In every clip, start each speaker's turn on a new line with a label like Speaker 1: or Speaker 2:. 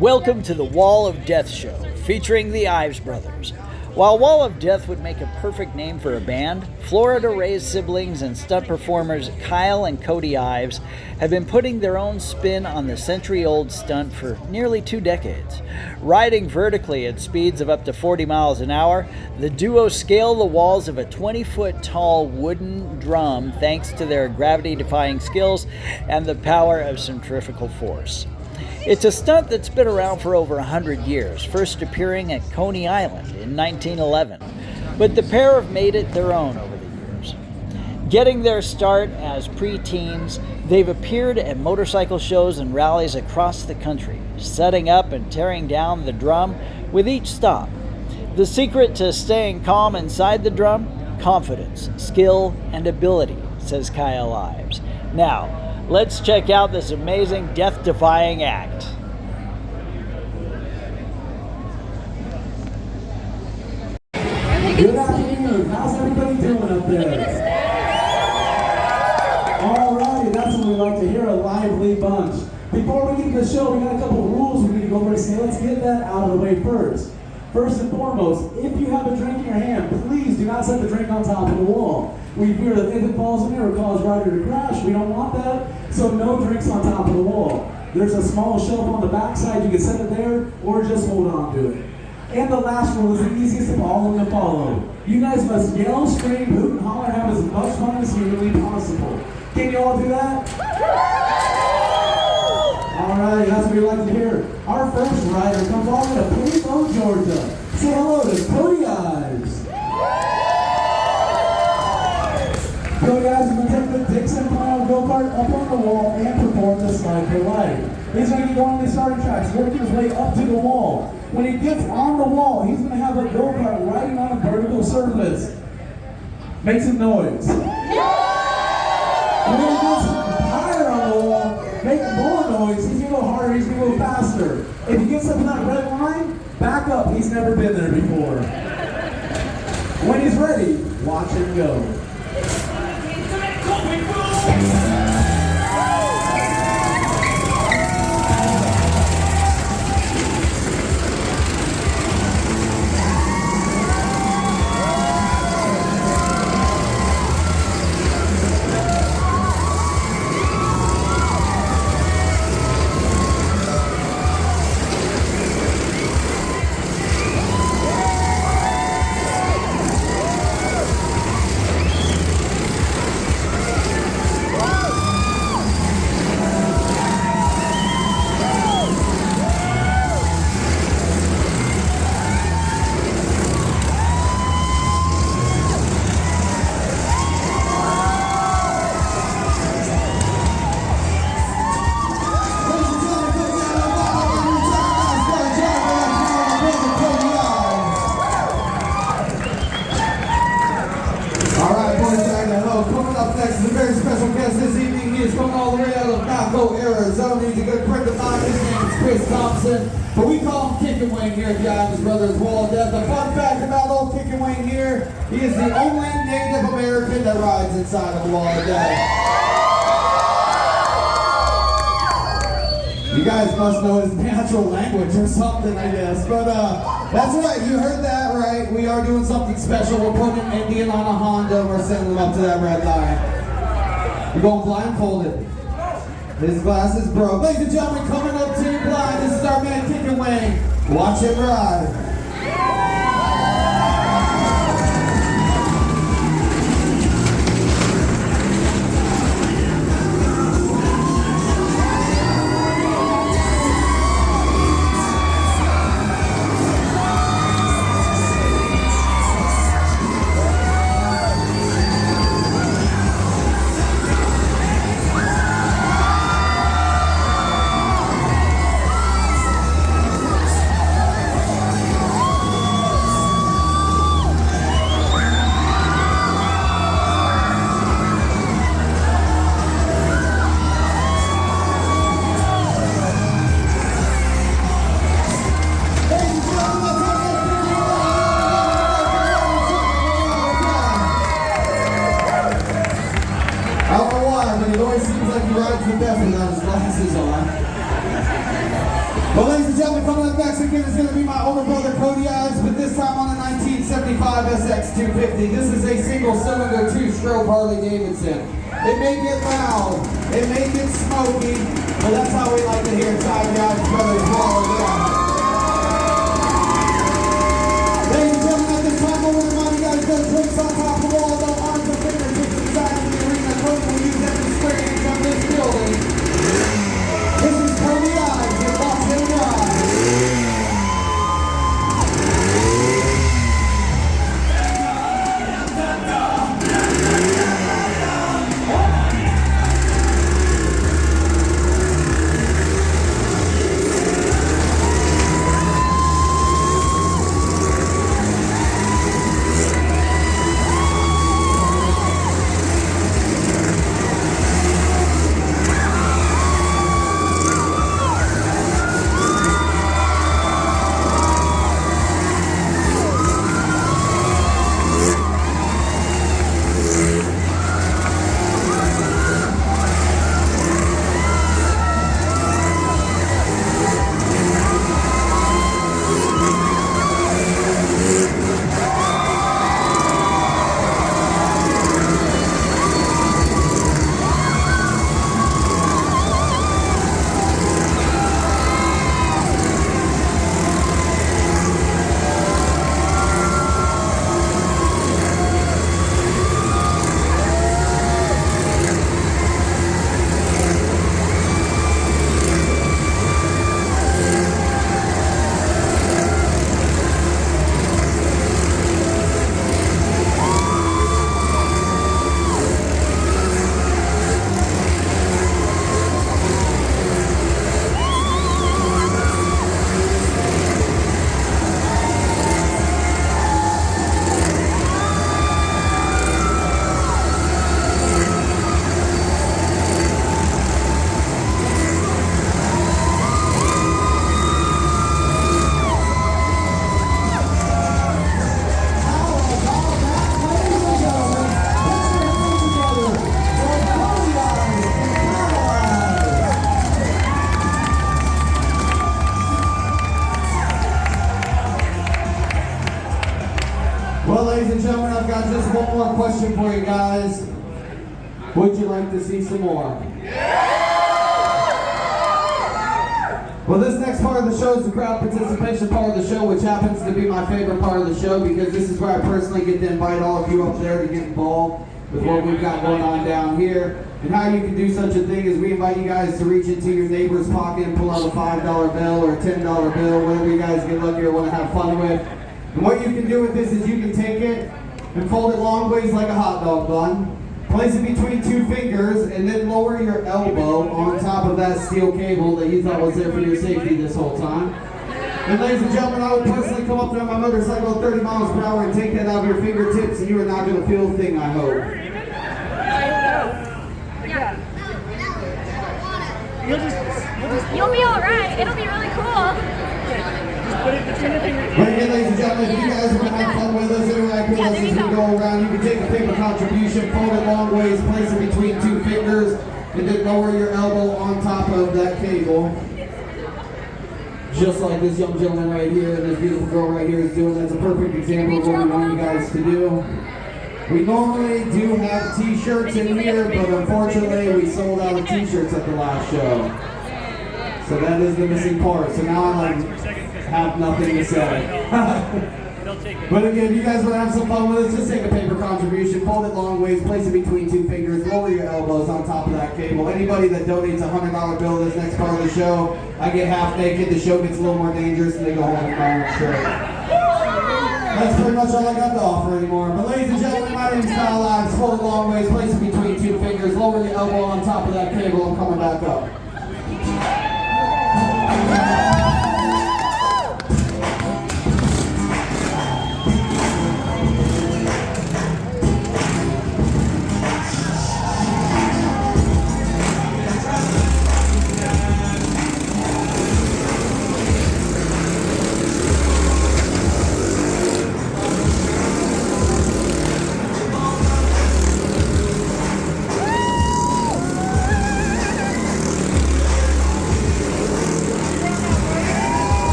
Speaker 1: Welcome to the Wall of Death show, featuring the Ives Brothers. While Wall of Death would make a perfect name for a band, Florida-raised siblings and stunt performers Kyle and Cody Ives have been putting their own spin on the century-old stunt for nearly 2 decades. Riding vertically at speeds of up to 40 miles an hour, the duo scale the walls of a 20-foot-tall wooden drum thanks to their gravity-defying skills and the power of centrifugal force. It's a stunt that's been around for over 100 years, first appearing at Coney Island in 1911. But the pair have made it their own over the years. Getting their start as pre-teens, they've appeared at motorcycle shows and rallies across the country, setting up and tearing down the drum with each stop. The secret to staying calm inside the drum? Confidence, skill, and ability, says Kyle Ives. Now, let's check out this amazing death-defying act.
Speaker 2: Good afternoon. How's everybody doing up there? All right, that's what we like to hear, a lively bunch. Before we get to the show, we got a couple of rules we need to go over. So let's get that out of the way first. First and foremost, if you have a drink in your hand, please do not set the drink on top of the wall. We fear that if it falls in there, it cause rider to crash. We don't want that, so no drinks on top of the wall. There's a small shelf on the back side. You can set it there, or just hold on to it. And the last rule is the easiest of all to follow. You guys must yell, scream, hoot, and holler, and have as much fun as humanly possible. Can you all do that? All right, that's what we like to hear. Our first rider comes all the way to Plato, Georgia. Say hello to Cody Ives. Cody Ives is going to take the Dixon Pile go-kart up on the wall and perform the slide for life. He's going to get going on the starting tracks, working his way up to the wall. When he gets on the wall, he's going to have a go-kart riding on a vertical surface. Make some noise. When he gets higher on the wall, make more noise. He's going to go harder, he's going to go faster. If he gets up to that red line, back up. He's never been there before. When he's ready, watch him go.
Speaker 3: Arizona. He's a good friend of mine. His name is Chris Thompson, but we call him Kick and Wayne here at the Ives Brothers Wall of Death. The fun fact about old Kick and Wayne here, he is the only Native American that rides inside of the Wall of Death. You guys must know his natural language or something, I guess. But that's right, you heard that right. We are doing something special. We're putting an Indian on a Honda and we're sending him up to that red line. We're going blindfolded. His glasses broke. Ladies and gentlemen, coming up to your blind, this is our man Kick and Wayne. Watch him ride. It always seems like he rides the best without his glasses on. But ladies and gentlemen, again is going to be my older brother Cody Ives, but this time on a 1975 SX 250. This is a single-cylinder, two-stroke Harley Davidson. It may get loud, it may get smoky, but that's how we like to hear it. Time the Ives Brothers roll it down. Ladies and gentlemen, at this time, I want to remind you guys that drinks on top of all the arms and fingertips inside of the arena. Cody will use every square inch of this building. This is Cody Ives and Watch Him Ride. Well, ladies and gentlemen, I've got just one more question for you guys. Would you like to see some more? Well, this next part of the show is the crowd participation part of the show, which happens to be my favorite part of the show because this is where I personally get to invite all of you up there to get involved with what we've got going on down here. And how you can do such a thing is we invite you guys to reach into your neighbor's pocket and pull out a $5 bill or a $10 bill, whatever you guys get lucky or want to have fun with. And what you can do with this is you can take it and fold it long ways like a hot dog bun, place it between two fingers, and then lower your elbow on top of that steel cable that you thought was there for your safety this whole time. And ladies and gentlemen, I would personally come up there on my motorcycle at 30 miles per hour and take that out of your fingertips, and you are not going to feel a thing, I hope.
Speaker 4: You'll be alright. It'll be really cool.
Speaker 3: But again, ladies and gentlemen, if you guys want to have fun with us, interact with us as we go around, you can take a paper contribution, fold it long ways, place it between two fingers, and then lower your elbow on top of that cable. Just like this young gentleman right here and this beautiful girl right here is doing. That's a perfect example of what we want you guys to do. We normally do have t-shirts in here, but unfortunately we sold out of t-shirts at the last show. So that is the missing part. So now I have nothing to say. But again, if you guys want to have some fun with us, just take a paper contribution, fold it long ways, place it between two fingers, lower your elbows on top of that cable. Anybody that donates a $100 bill this next part of the show, I get half naked, the show gets a little more dangerous, and they go home in my own shirt. That's pretty much all I got to offer anymore. But ladies and gentlemen, my name's Kyle Ives. Fold it long ways, place it between two fingers, lower your elbow on top of that cable, and coming back up.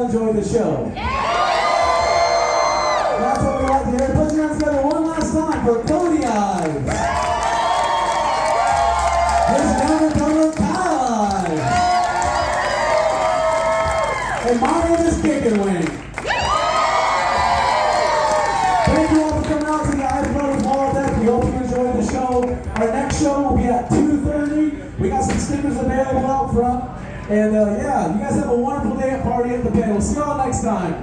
Speaker 2: all enjoyed the show. That's what we like to hear. Put your hands together one last time for Cody Ives. His younger brother Kyle Ives. And my name is Kick and Wing. Thank you all for coming out to the Ives Brothers Wall of Death. We hope you enjoyed the show. Our next show will be at 2:30. We got some stickers available out front. And yeah, you guys have a wonderful day at Party at the Pen. We'll see you all next time.